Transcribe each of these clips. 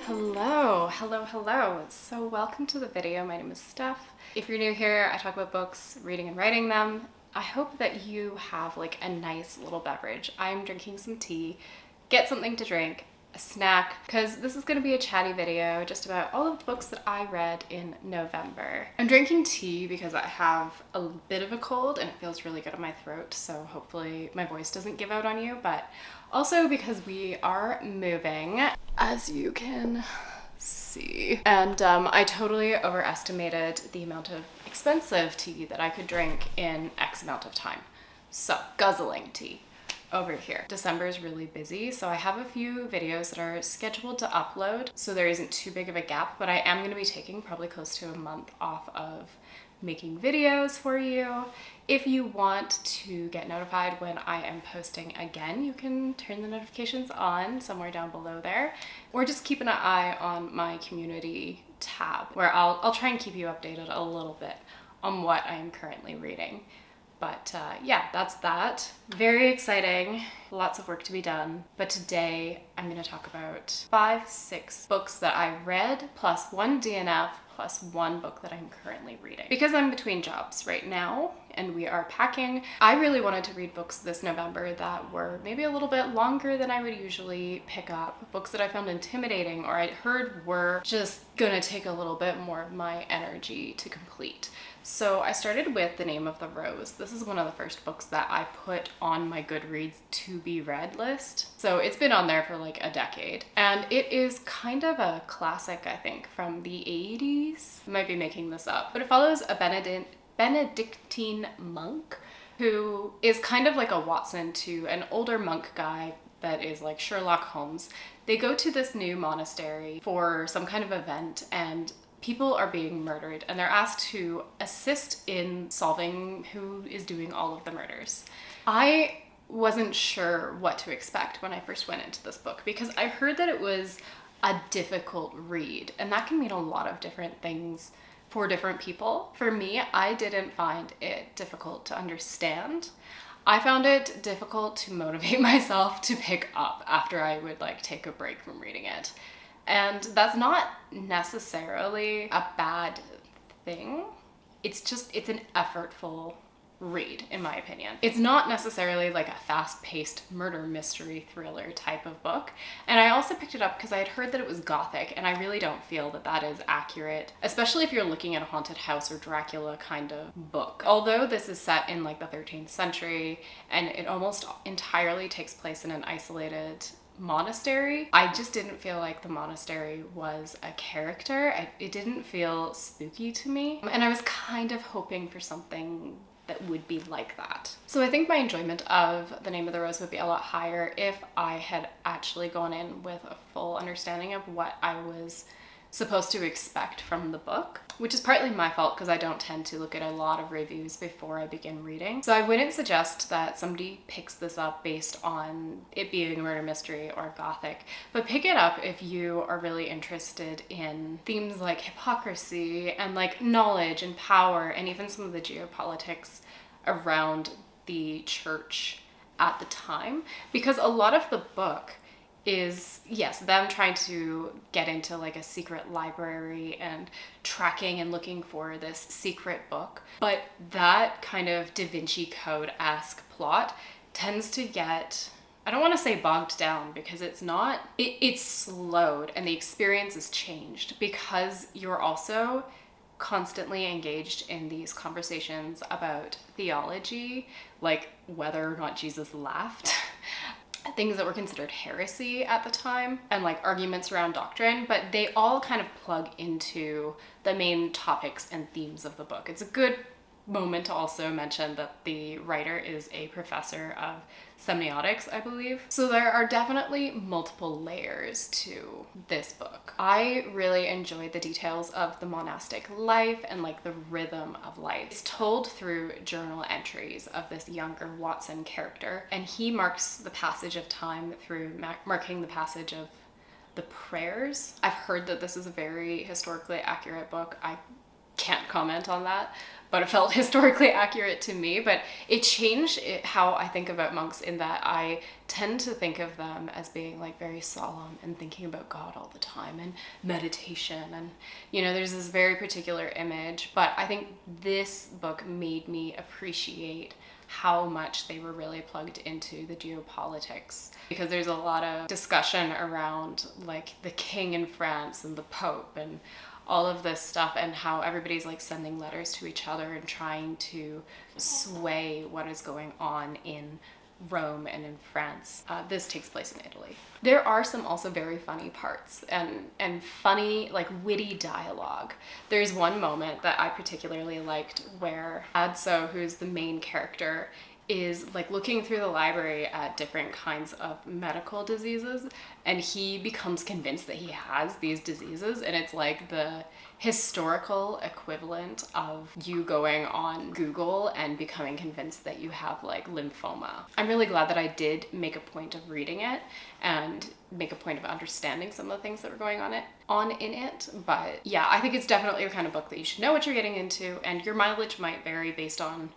Hello. So welcome to the video. My name is Steph. If you're new here, I talk about books, reading and writing them. I hope that you have like a nice little beverage. I'm drinking some tea. Get something to drink, a snack, because this is going to be a chatty video just about all of the books that I read in November. I'm drinking tea because I have a bit of a cold and it feels really good in my throat, so hopefully my voice doesn't give out on you, but also because we are moving, as you can see. And I totally overestimated the amount of expensive tea that I could drink in X amount of time. So, guzzling tea over here. December is really busy, so I have a few videos that are scheduled to upload, so there isn't too big of a gap, but I am going to be taking probably close to a month off of making videos for you. If you want to get notified when I am posting again, you can turn the notifications on somewhere down below there, or just keep an eye on my community tab where I'll try and keep you updated a little bit on what I am currently reading. But yeah, that's that. Very exciting, lots of work to be done. But today I'm gonna talk about 6 books that I read, plus one DNF, plus one book that I'm currently reading. Because I'm between jobs right now and we are packing, I really wanted to read books this November that were maybe a little bit longer than I would usually pick up. Books that I found intimidating or I'd heard were just gonna take a little bit more of my energy to complete. So I started with The Name of the Rose. This is one of the first books that I put on my Goodreads to be read list. So it's been on there for like a decade. And it is kind of a classic, I think, from the 80s. I might be making this up. But it follows a Benedictine monk who is kind of like a Watson to an older monk guy that is like Sherlock Holmes. They go to this new monastery for some kind of event and people are being murdered and they're asked to assist in solving who is doing all of the murders. I wasn't sure what to expect when I first went into this book because I heard that it was a difficult read, and that can mean a lot of different things for different people. For me, I didn't find it difficult to understand. I found it difficult to motivate myself to pick up after I would like take a break from reading it. And that's not necessarily a bad thing. It's an effortful read, in my opinion. It's not necessarily like a fast-paced murder mystery thriller type of book. And I also picked it up because I had heard that it was gothic, and I really don't feel that that is accurate, especially if you're looking at a haunted house or Dracula kind of book. Although this is set in like the 13th century, and it almost entirely takes place in an isolated monastery, I just didn't feel like the monastery was a character. It didn't feel spooky to me, and I was kind of hoping for something that would be like that. So I think my enjoyment of The Name of the Rose would be a lot higher if I had actually gone in with a full understanding of what I was supposed to expect from the book, which is partly my fault because I don't tend to look at a lot of reviews before I begin reading. So I wouldn't suggest that somebody picks this up based on it being a murder mystery or gothic, but pick it up if you are really interested in themes like hypocrisy and like knowledge and power and even some of the geopolitics around the church at the time, because a lot of the book is, yes, them trying to get into like a secret library and tracking and looking for this secret book. But that kind of Da Vinci Code-esque plot tends to get, I don't want to say bogged down because it's not, it's slowed and the experience is changed because you're also constantly engaged in these conversations about theology, like whether or not Jesus laughed. Things that were considered heresy at the time and like arguments around doctrine, but they all kind of plug into the main topics and themes of the book. It's a good moment to also mention that the writer is a professor of semiotics, I believe. So there are definitely multiple layers to this book. I really enjoyed the details of the monastic life and like the rhythm of life. It's told through journal entries of this younger Watson character, and he marks the passage of time through marking the passage of the prayers. I've heard that this is a very historically accurate book. I can't comment on that, but it felt historically accurate to me. But it changed how I think about monks, in that I tend to think of them as being like very solemn and thinking about God all the time and meditation, and you know, there's this very particular image. But I think this book made me appreciate how much they were really plugged into the geopolitics, because there's a lot of discussion around like the king in France and the Pope and all of this stuff, and how everybody's like sending letters to each other and trying to sway what is going on in Rome and in France. This takes place in Italy. There are some also very funny parts and funny, like witty dialogue. There's one moment that I particularly liked where Adso, who's the main character, is like looking through the library at different kinds of medical diseases, and he becomes convinced that he has these diseases, and it's like the historical equivalent of you going on Google and becoming convinced that you have like lymphoma. I'm really glad that I did make a point of reading it and make a point of understanding some of the things that were going on in it. But yeah, I think it's definitely the kind of book that you should know what you're getting into, and your mileage might vary based on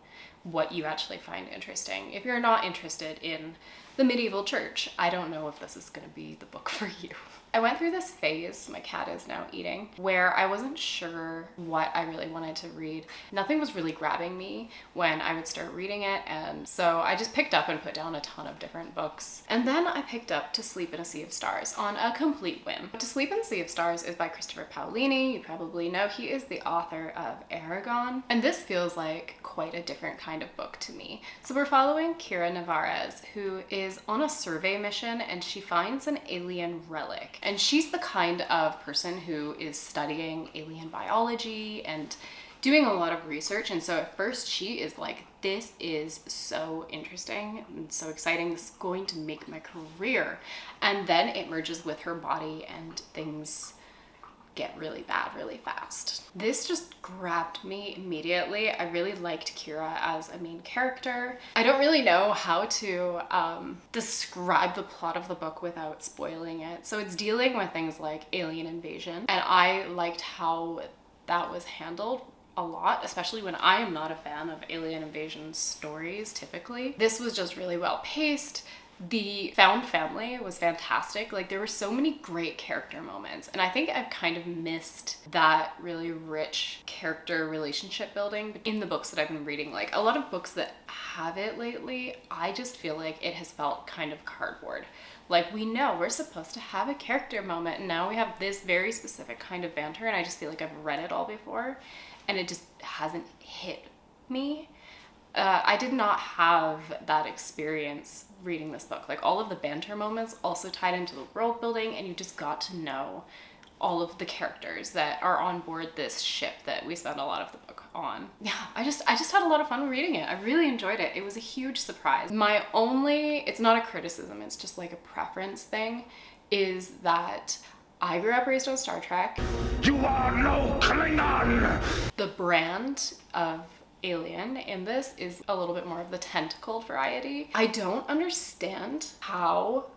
what you actually find interesting. If you're not interested in the medieval church, I don't know if this is going to be the book for you. I went through this phase, my cat is now eating, where I wasn't sure what I really wanted to read. Nothing was really grabbing me when I would start reading it, and so I just picked up and put down a ton of different books. And then I picked up To Sleep in a Sea of Stars on a complete whim. To Sleep in a Sea of Stars is by Christopher Paolini. You probably know he is the author of Aragon, and this feels like quite a different kind of book to me. So we're following Kira Navarez, who is on a survey mission, and she finds an alien relic. And she's the kind of person who is studying alien biology and doing a lot of research. And so at first she is like, this is so interesting and so exciting. This is going to make my career. And then it merges with her body and things get really bad really fast. This just grabbed me immediately. I really liked Kira as a main character. I don't really know how to describe the plot of the book without spoiling it. So it's dealing with things like alien invasion, and I liked how that was handled a lot, especially when I am not a fan of alien invasion stories typically. This was just really well paced. The found family was fantastic. Like, there were so many great character moments, and I think I've kind of missed that really rich character relationship building in the books that I've been reading. Like, a lot of books that have it lately, I just feel like it has felt kind of cardboard. Like, we know we're supposed to have a character moment, and now we have this very specific kind of banter, and I just feel like I've read it all before, and it just hasn't hit me. I did not have that experience reading this book. Like, all of the banter moments also tied into the world building, and you just got to know all of the characters that are on board this ship that we spend a lot of the book on. Yeah, I just had a lot of fun reading it. I really enjoyed it. It was a huge surprise. My only, it's not a criticism, it's just like a preference thing, is that I grew up raised on Star Trek. You are no Klingon! The brand of alien in this is a little bit more of the tentacled variety. I don't understand how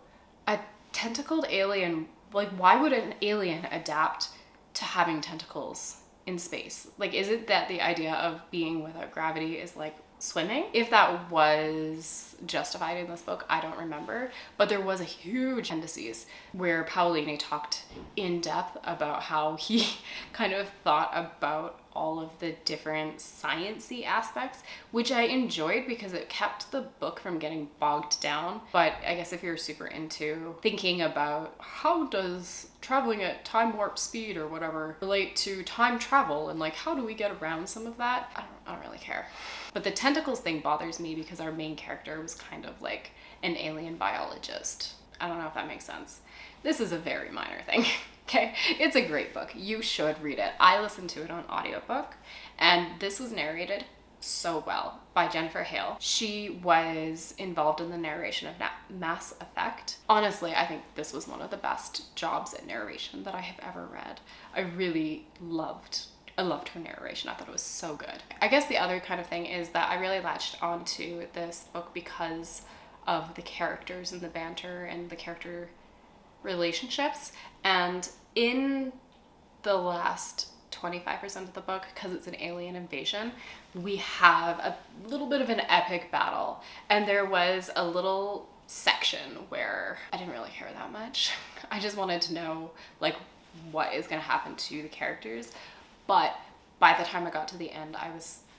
a tentacled alien, like, why would an alien adapt to having tentacles in space? Like, is it that the idea of being without gravity is like swimming? If that was justified in this book, I don't remember, but there was a huge appendices where Paolini talked in depth about how he kind of thought about all of the different science-y aspects, which I enjoyed because it kept the book from getting bogged down. But I guess if you're super into thinking about how does traveling at time warp speed or whatever relate to time travel, and like, how do we get around some of that? I don't really care. But the tentacles thing bothers me because our main character was kind of like an alien biologist. I don't know if that makes sense. This is a very minor thing. Okay, it's a great book. You should read it. I listened to it on audiobook, and this was narrated so well by Jennifer Hale. She was involved in the narration of Mass Effect. Honestly, I think this was one of the best jobs at narration that I have ever read. I loved her narration. I thought it was so good. I guess the other kind of thing is that I really latched onto this book because of the characters and the banter and the character relationships. And in the last 25% of the book, because it's an alien invasion, we have a little bit of an epic battle. And there was a little section where I didn't really care that much. I just wanted to know like what is going to happen to the characters. But by the time I got to the end,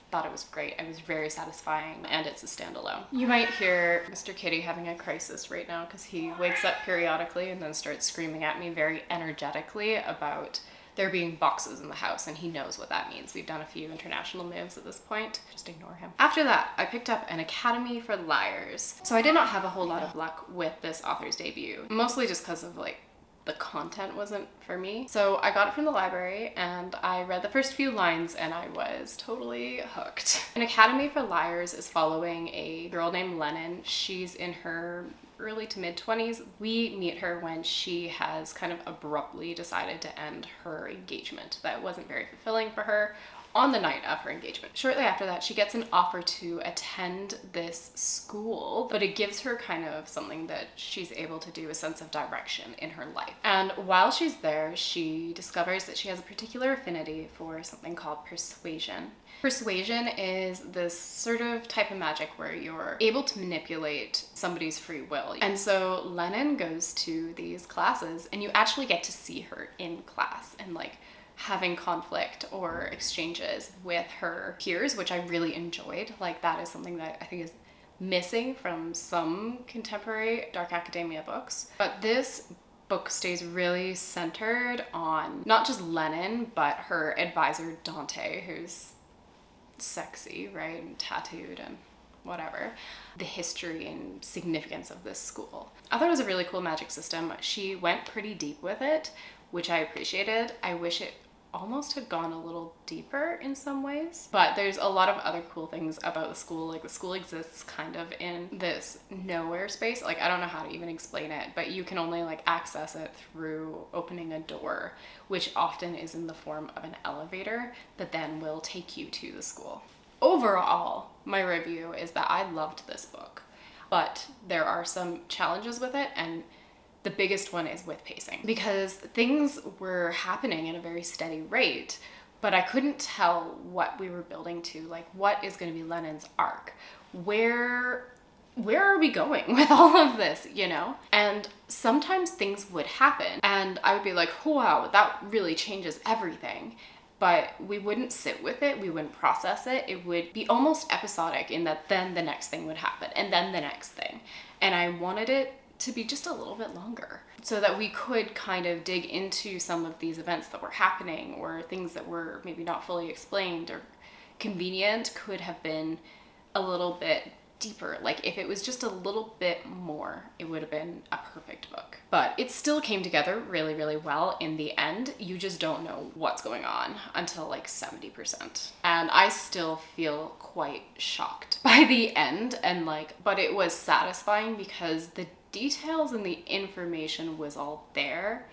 thought it was great. It was very satisfying, and it's a standalone. You might hear Mr. Kitty having a crisis right now because he wakes up periodically and then starts screaming at me very energetically about there being boxes in the house, and he knows what that means. We've done a few international moves at this point. Just ignore him. After that, I picked up An Academy for Liars. So I did not have a whole lot of luck with this author's debut, mostly just because of like the content wasn't for me. So I got it from the library and I read the first few lines and I was totally hooked. An Academy for Liars is following a girl named Lennon. She's in her early to mid 20s. We meet her when she has kind of abruptly decided to end her engagement. That wasn't very fulfilling for her on the night of her engagement. Shortly after that, she gets an offer to attend this school, but it gives her kind of something that she's able to do, a sense of direction in her life. And while she's there, she discovers that she has a particular affinity for something called persuasion. Persuasion is this sort of type of magic where you're able to manipulate somebody's free will. And so Lennon goes to these classes and you actually get to see her in class and like having conflict or exchanges with her peers, which I really enjoyed. Like that is something that I think is missing from some contemporary dark academia books. But this book stays really centered on not just Lennon, but her advisor Dante, who's sexy, right? And tattooed and whatever. The history and significance of this school. I thought it was a really cool magic system. She went pretty deep with it, which I appreciated. I wish it almost had gone a little deeper in some ways, but there's a lot of other cool things about the school. Like the school exists kind of in this nowhere space. Like I don't know how to even explain it, but you can only like access it through opening a door, which often is in the form of an elevator that then will take you to the school. Overall, my review is that I loved this book, but there are some challenges with it, and the biggest one is with pacing, because things were happening at a very steady rate, but I couldn't tell what we were building to. Like, what is going to be Lennon's arc? Where are we going with all of this, you know? And sometimes things would happen and I would be like, wow, that really changes everything. But we wouldn't sit with it, we wouldn't process it. It would be almost episodic in that then the next thing would happen and then the next thing. And I wanted it to be just a little bit longer so that we could kind of dig into some of these events that were happening, or things that were maybe not fully explained or convenient could have been a little bit deeper. Like if it was just a little bit more, it would have been a perfect book. But it still came together really, really well in the end. You just don't know what's going on until like 70%. And I still feel quite shocked by the end, and like, but it was satisfying because the details and the information was all there.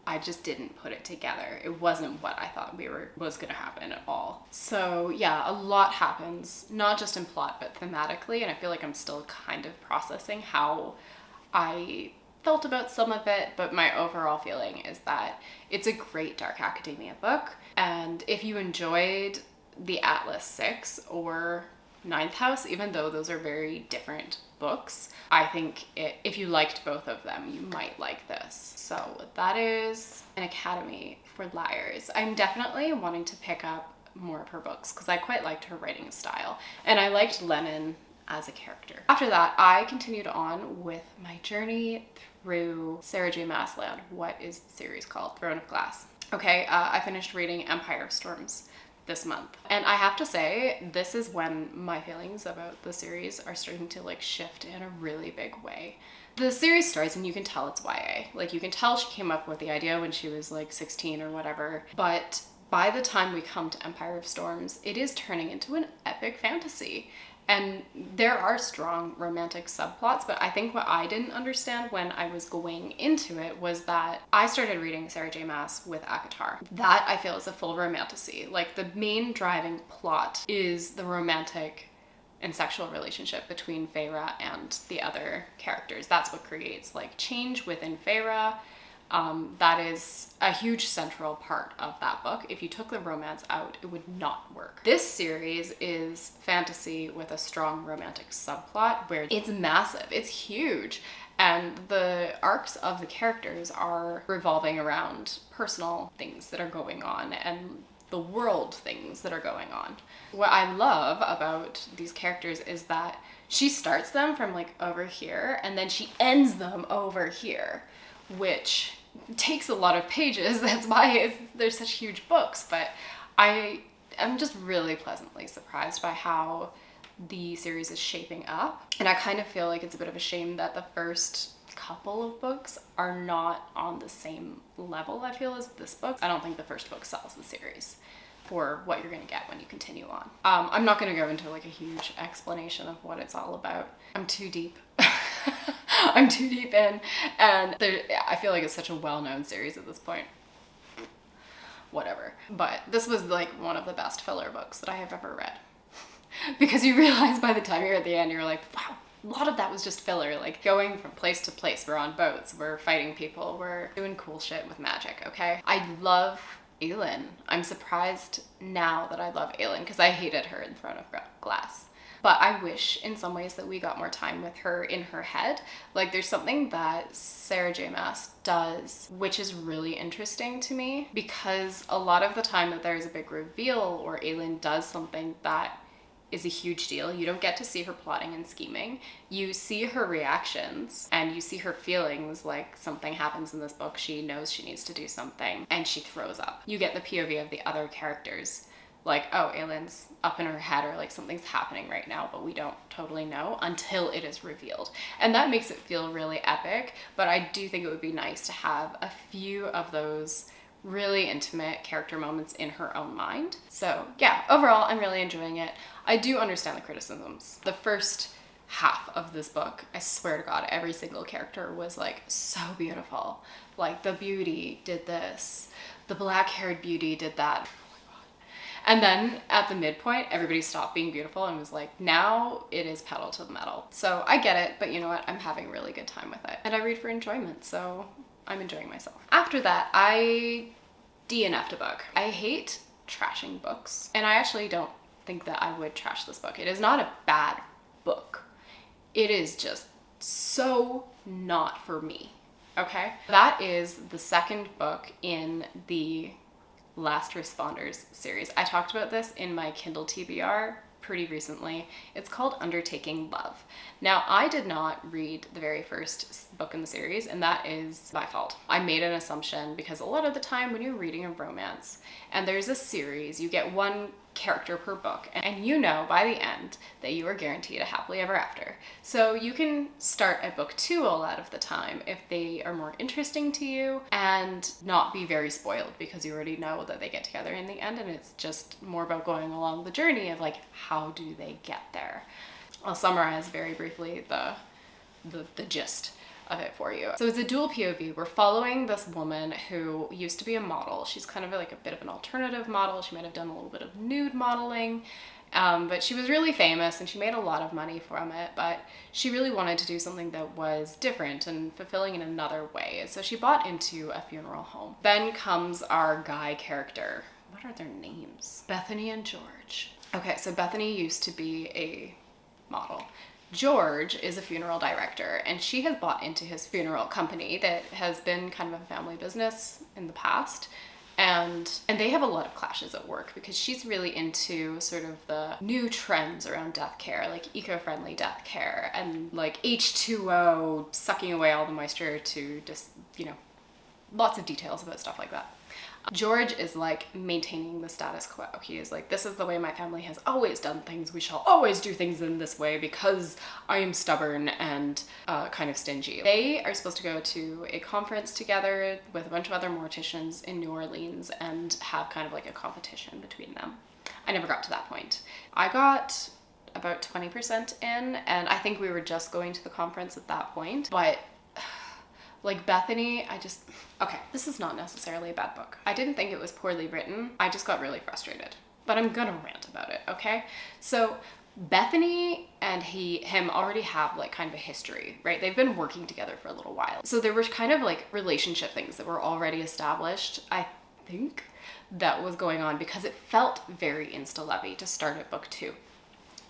I just didn't put it together. It wasn't what I thought was gonna happen at all. So yeah, a lot happens, not just in plot, but thematically, and I feel like I'm still kind of processing how I felt about some of it, but my overall feeling is that it's a great dark academia book, and if you enjoyed the Atlas 6 or Ninth House, even though those are very different books, I think if you liked both of them, you might like this. So that is An Academy for Liars. I'm definitely wanting to pick up more of her books because I quite liked her writing style, and I liked Lennon as a character. After that, I continued on with my journey through Sarah J. Maas land. What is the series called? Throne of Glass. Okay, I finished reading Empire of Storms this month, and I have to say this is when my feelings about the series are starting to like shift in a really big way. The series starts and you can tell it's YA. Like you can tell she came up with the idea when she was like 16 or whatever, but by the time we come to Empire of Storms, it is turning into an epic fantasy. And there are strong romantic subplots, but I think what I didn't understand when I was going into it was that I started reading Sarah J. Maas with ACOTAR. That I feel is a full romantasy. Like the main driving plot is the romantic and sexual relationship between Feyre and the other characters. That's what creates like change within Feyre. That is a huge central part of that book. If you took the romance out, it would not work. This series is fantasy with a strong romantic subplot where it's massive, it's huge. And the arcs of the characters are revolving around personal things that are going on and the world things that are going on. What I love about these characters is that she starts them from like over here and then she ends them over here, which takes a lot of pages. That's why there's such huge books. But I am just really pleasantly surprised by how the series is shaping up. And I kind of feel like it's a bit of a shame that the first couple of books are not on the same level, I feel, as this book. I don't think the first book sells the series for what you're going to get when you continue on. I'm not going to go into like a huge explanation of what it's all about. I'm too deep. I'm too deep in, and I feel like it's such a well-known series at this point. Whatever. But this was like one of the best filler books that I have ever read. Because you realize by the time you're at the end, you're like, wow, a lot of that was just filler. Like going from place to place. We're on boats, we're fighting people, we're doing cool shit with magic, okay? I love Aelin. I'm surprised now that I love Aelin because I hated her in Throne of Glass. But I wish in some ways that we got more time with her in her head. Like there's something that Sarah J. Maas does which is really interesting to me, because a lot of the time that there's a big reveal or Aelin does something that is a huge deal, you don't get to see her plotting and scheming. You see her reactions and you see her feelings, like something happens in this book, she knows she needs to do something and she throws up. You get the POV of the other characters, like, oh, Aelin's up in her head, or like something's happening right now, but we don't totally know until it is revealed. And that makes it feel really epic, but I do think it would be nice to have a few of those really intimate character moments in her own mind. So yeah, overall, I'm really enjoying it. I do understand the criticisms. The first half of this book, I swear to God, every single character was like so beautiful. Like the beauty did this, the black-haired beauty did that. And then at the midpoint, everybody stopped being beautiful and was like, now it is pedal to the metal. So I get it, but you know what? I'm having a really good time with it. And I read for enjoyment, so I'm enjoying myself. After that, I DNF'd a book. I hate trashing books, and I actually don't think that I would trash this book. It is not a bad book. It is just so not for me, okay? That is the second book in the Last Responders series. I talked about this in my Kindle TBR pretty recently. It's called Undertaking Love. Now, I did not read the very first book in the series, and that is my fault. I made an assumption because a lot of the time when you're reading a romance and there's a series, you get one character per book, and you know by the end that you are guaranteed a happily ever after. So you can start at book 2 a lot of the time if they are more interesting to you and not be very spoiled because you already know that they get together in the end, and it's just more about going along the journey of like, how do they get there? I'll summarize very briefly the gist of it for you. So it's a dual POV. We're following this woman who used to be a model. She's kind of like a bit of an alternative model. She might have done a little bit of nude modeling, but she was really famous and she made a lot of money from it, but she really wanted to do something that was different and fulfilling in another way. So she bought into a funeral home. Then comes our guy character. What are their names? Bethany and George. Okay, so Bethany used to be a model. George is a funeral director, and she has bought into his funeral company that has been kind of a family business in the past. And they have a lot of clashes at work because she's really into sort of the new trends around death care, like eco-friendly death care and like H2O, sucking away all the moisture to just, you know, lots of details about stuff like that. George is like maintaining the status quo. He is like, this is the way my family has always done things. We shall always do things in this way because I am stubborn and kind of stingy. They are supposed to go to a conference together with a bunch of other morticians in New Orleans and have kind of like a competition between them. I never got to that point. I got about 20% in, and I think we were just going to the conference at that point, but like Bethany, okay, this is not necessarily a bad book. I didn't think it was poorly written. I just got really frustrated, but I'm gonna rant about it, okay? So Bethany and him already have like kind of a history, right? They've been working together for a little while. So there were kind of like relationship things that were already established, I think, that was going on, because it felt very insta-lovey to start at book 2.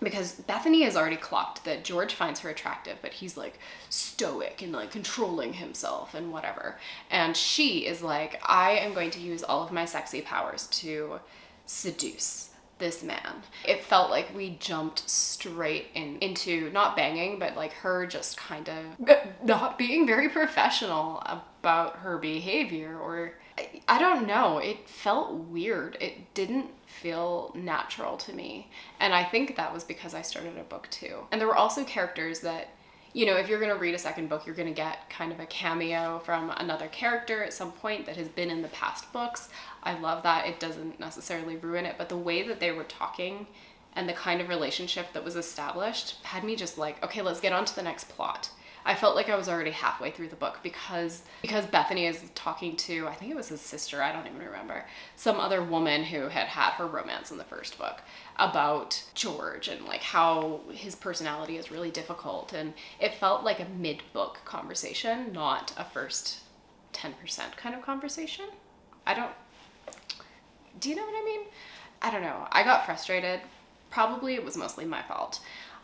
Because Bethany has already clocked that George finds her attractive, but he's like stoic and like controlling himself and whatever. And she is like, I am going to use all of my sexy powers to seduce this man. It felt like we jumped straight into not banging, but like her just kind of not being very professional about her behavior, or I don't know. It felt weird. It didn't feel natural to me. And I think that was because I started at book 2. And there were also characters that, you know, if you're going to read a second book, you're going to get kind of a cameo from another character at some point that has been in the past books. I love that. It doesn't necessarily ruin it, but the way that they were talking and the kind of relationship that was established had me just like, okay, let's get on to the next plot. I felt like I was already halfway through the book because Bethany is talking to, I think it was his sister, I don't even remember, some other woman who had had her romance in the first book, about George and like how his personality is really difficult. And it felt like a mid-book conversation, not a first 10% kind of conversation. Do you know what I mean? I don't know. I got frustrated. Probably it was mostly my fault.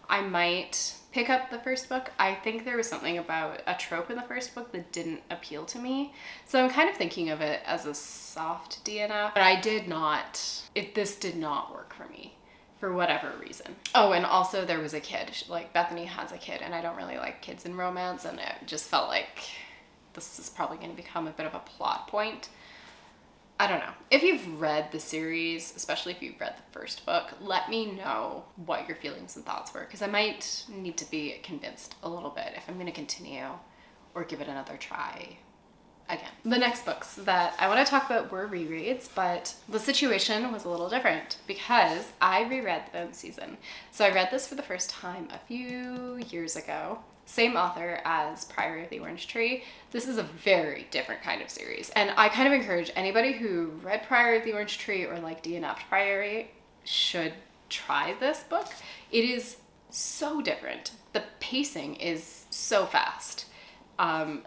I might pick up the first book. I think there was something about a trope in the first book that didn't appeal to me. So I'm kind of thinking of it as a soft DNF, but this did not work for me for whatever reason. Oh, and also there was a kid. Like Bethany has a kid, and I don't really like kids in romance, and it just felt like this is probably going to become a bit of a plot point. I don't know. If you've read the series, especially if you've read the first book, let me know what your feelings and thoughts were, because I might need to be convinced a little bit if I'm going to continue or give it another try again. The next books that I want to talk about were rereads, but the situation was a little different because I reread The Bone Season. So I read this for the first time a few years ago. Same author as Priory of the Orange Tree. This is a very different kind of series. And I kind of encourage anybody who read Priory of the Orange Tree or like DNF'd Priory should try this book. It is so different. The pacing is so fast. I'm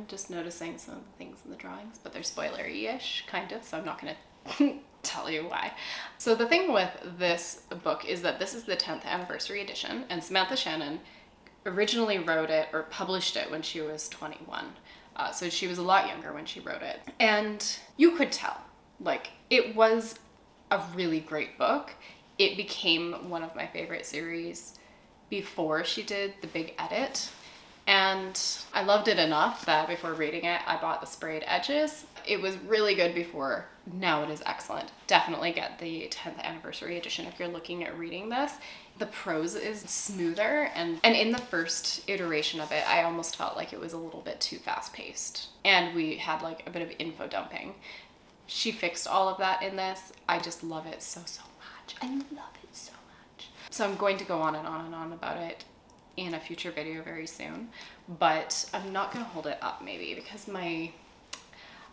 just noticing some of the things in the drawings, but they're spoilery-ish, kind of, so I'm not gonna tell you why. So the thing with this book is that this is the 10th anniversary edition, and Samantha Shannon originally wrote it or published it when she was 21. So she was a lot younger when she wrote it. And you could tell, like, it was a really great book. It became one of my favorite series before she did the big edit. And I loved it enough that before reading it, I bought the sprayed edges. It was really good before. Now it is excellent. Definitely get the 10th anniversary edition if you're looking at reading this. The prose is smoother, and in the first iteration of it, I almost felt like it was a little bit too fast-paced. And we had like a bit of info dumping. She fixed all of that in this. I just love it so much. I love it so much. So I'm going to go on and on and on about it in a future video very soon, but I'm not gonna hold it up maybe because I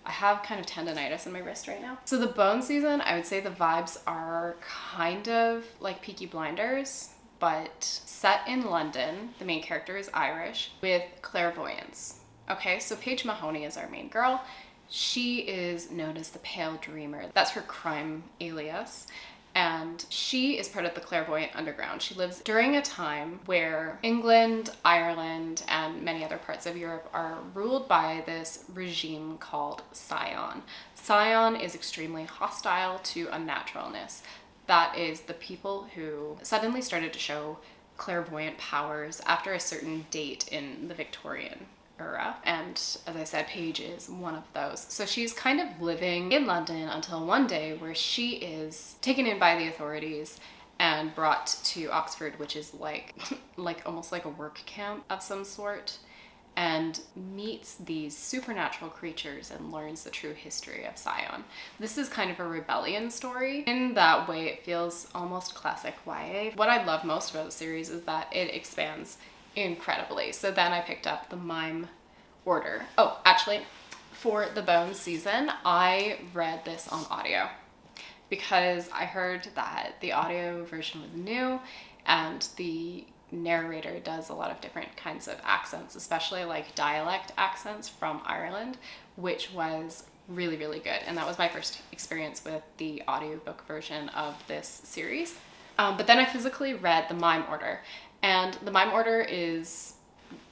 have kind of tendonitis in my wrist right now. So The Bone Season, I would say the vibes are kind of like Peaky Blinders, but set in London. The main character is Irish with clairvoyance. Okay, so Paige Mahoney is our main girl. She is known as the Pale Dreamer. That's her crime alias. And she is part of the clairvoyant underground. She lives during a time where England, Ireland, and many other parts of Europe are ruled by this regime called Scion. Scion is extremely hostile to unnaturalness. That is the people who suddenly started to show clairvoyant powers after a certain date in the Victorian era. And as I said, Paige is one of those. So she's kind of living in London until one day where she is taken in by the authorities and brought to Oxford, which is like almost like a work camp of some sort, and meets these supernatural creatures and learns the true history of Scion. This is kind of a rebellion story. In that way, it feels almost classic YA. What I love most about the series is that it expands incredibly. So then I picked up the Mime order. Oh, actually, for The Bone Season, I read this on audio because I heard that the audio version was new and the narrator does a lot of different kinds of accents, especially like dialect accents from Ireland, which was really, really good. And that was my first experience with the audiobook version of this series. But then I physically read the Mime Order, and the Mime Order is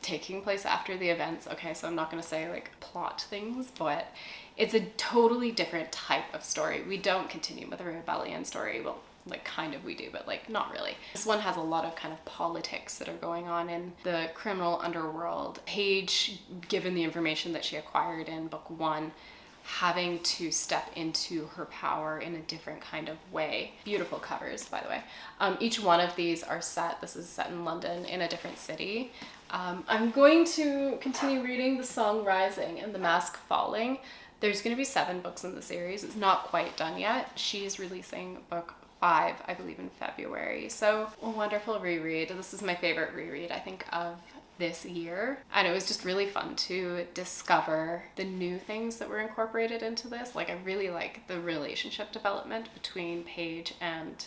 taking place after the events. Okay, so I'm not going to say like plot things, but it's a totally different type of story. We don't continue with a rebellion story. Well, like kind of we do, but like not really. This one has a lot of kind of politics that are going on in the criminal underworld. Paige, given the information that she acquired in book 1, having to step into her power in a different kind of way. Beautiful covers, by the way. Each one of these are set, this is set in London, in a different city. I'm going to continue reading The Song Rising and The Mask Falling. There's going to be 7 books in the series. It's not quite done yet. She's releasing book 5, I believe, in February. So a wonderful reread. This is my favorite reread, I think, of this year. And it was just really fun to discover the new things that were incorporated into this. Like, I really like the relationship development between Paige and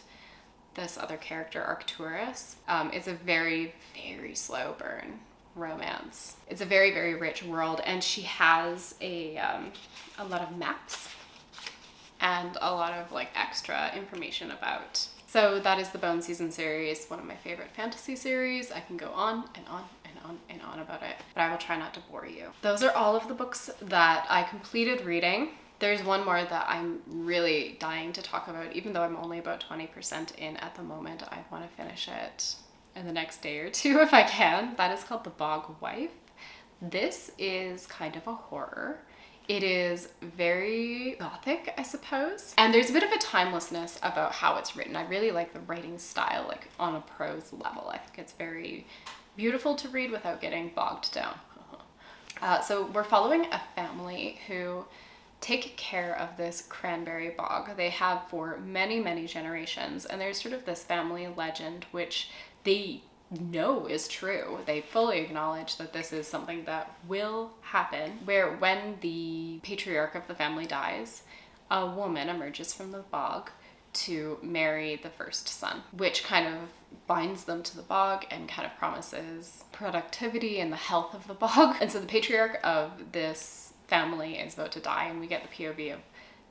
this other character, Arcturus. It's a very, very slow burn romance. It's a very, very rich world, and she has a lot of maps and a lot of like extra information about. So that is the Bone Season series, one of my favorite fantasy series. I can go on and on and on and on about it, but I will try not to bore you. Those are all of the books that I completed reading. There's one more that I'm really dying to talk about, even though I'm only about 20% in at the moment. I want to finish it in the next day or two if I can. That is called The Bog Wife. This is kind of a horror. It is very gothic, I suppose. And there's a bit of a timelessness about how it's written. I really like the writing style, like on a prose level. I think it's very beautiful to read without getting bogged down. So we're following a family who take care of this cranberry bog. They have for many, many generations. And there's sort of this family legend, which they know is true. They fully acknowledge that this is something that will happen, where when the patriarch of the family dies, a woman emerges from the bog to marry the first son, which kind of binds them to the bog and kind of promises productivity and the health of the bog. And so the patriarch of this family is about to die, and we get the POV of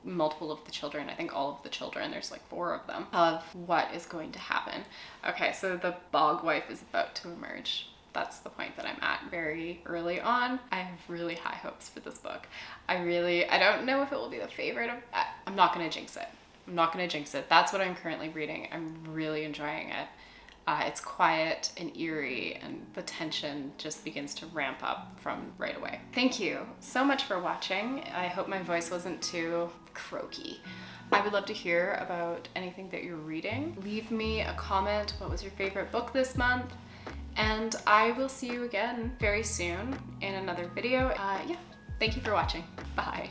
multiple of the children, I think all of the children, there's like 4 of them, of what is going to happen. Okay, so the Bog Wife is about to emerge. That's the point that I'm at very early on. I have really high hopes for this book. I don't know if it will be the favorite of, I'm not gonna jinx it. I'm not gonna jinx it. That's what I'm currently reading. I'm really enjoying it. It's quiet and eerie, and the tension just begins to ramp up from right away. Thank you so much for watching. I hope my voice wasn't too croaky. I would love to hear about anything that you're reading. Leave me a comment. What was your favorite book this month? And I will see you again very soon in another video. Yeah, thank you for watching. Bye.